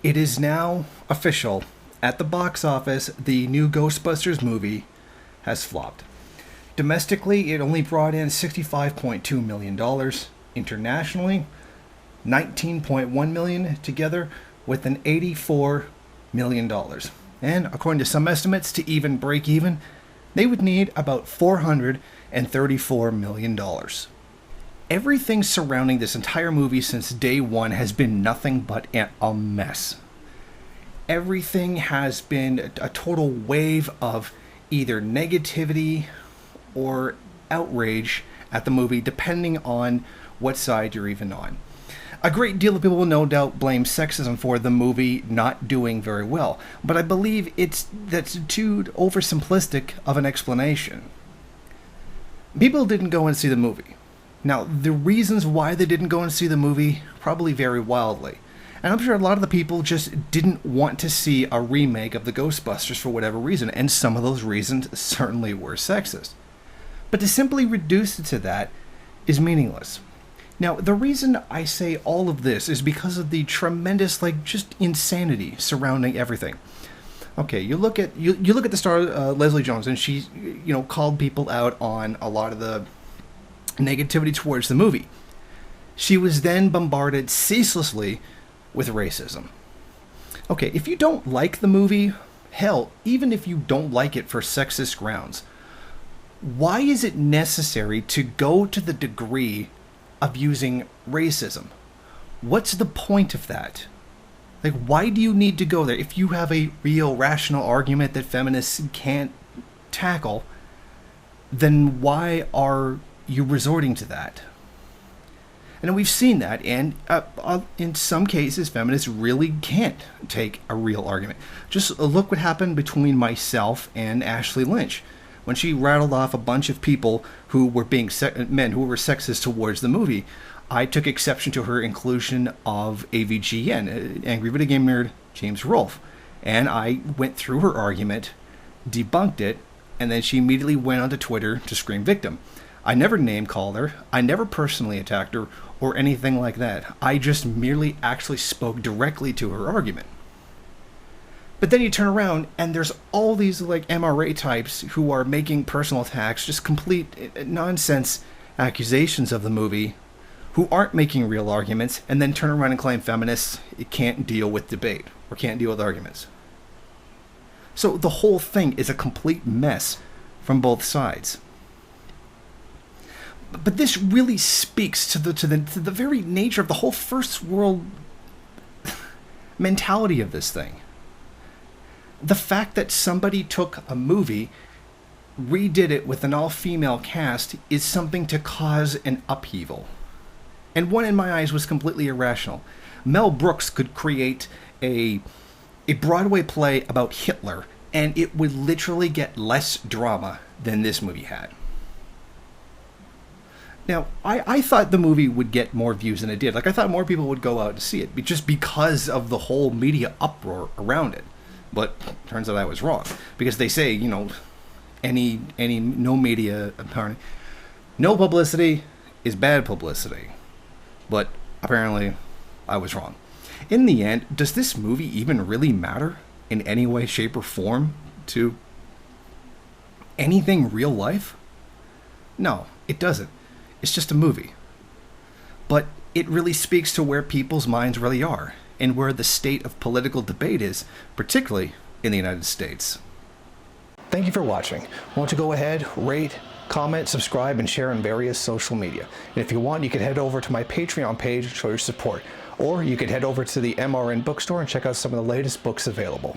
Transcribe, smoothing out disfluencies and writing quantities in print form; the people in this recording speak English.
It is now official. At the box office, the new Ghostbusters movie has flopped. Domestically, it only brought in $65.2 million. Internationally, $19.1 million, together with an $84 million. And according to some estimates, to even break even, they would need about $434 million. Everything surrounding this entire movie since day one has been nothing but a mess. Everything has been a total wave of either negativity or outrage at the movie, depending on what side you're even on. A great deal of people will no doubt blame sexism for the movie not doing very well, but I believe that's too oversimplistic of an explanation. People didn't go and see the movie. Now, the reasons why they didn't go and see the movie probably vary wildly. And I'm sure a lot of the people just didn't want to see a remake of the Ghostbusters for whatever reason, and some of those reasons certainly were sexist. But to simply reduce it to that is meaningless. Now, the reason I say all of this is because of the tremendous, just insanity surrounding everything. Okay, you look at the star Leslie Jones, and she, called people out on a lot of the negativity towards the movie. She was then bombarded ceaselessly with racism. Okay, if you don't like the movie, hell, even if you don't like it for sexist grounds, why is it necessary to go to the degree of using racism? What's the point of that? Why do you need to go there? If you have a real rational argument that feminists can't tackle, then why are you resorting to that? And we've seen that, and in some cases, feminists really can't take a real argument. Just look what happened between myself and Ashley Lynch when she rattled off a bunch of people who were men who were sexist towards the movie. I took exception to her inclusion of AVGN, Angry Video Game Nerd James Rolfe, and I went through her argument, debunked it, and then she immediately went onto Twitter to scream victim. I never name-called her, I never personally attacked her, or anything like that. I just merely actually spoke directly to her argument. But then you turn around, and there's all these MRA types who are making personal attacks, just complete nonsense accusations of the movie, who aren't making real arguments, and then turn around and claim feminists can't deal with debate, or can't deal with arguments. So the whole thing is a complete mess from both sides. But this really speaks to the very nature of the whole first world mentality of this thing. The fact that somebody took a movie, redid it with an all-female cast, is something to cause an upheaval. And one, in my eyes, was completely irrational. Mel Brooks could create a Broadway play about Hitler, and it would literally get less drama than this movie had. Now, I thought the movie would get more views than it did. I thought more people would go out to see it, just because of the whole media uproar around it. But turns out I was wrong, because they say, no media, no publicity is bad publicity. But apparently, I was wrong. In the end, does this movie even really matter in any way, shape, or form to anything real life? No, it doesn't. It's just a movie. But it really speaks to where people's minds really are, and where the state of political debate is, particularly in the United States. Thank you for watching. Why don't you go ahead, rate, comment, subscribe, and share on various social media. And if you want, you can head over to my Patreon page and show your support. Or you could head over to the MRN bookstore and check out some of the latest books available.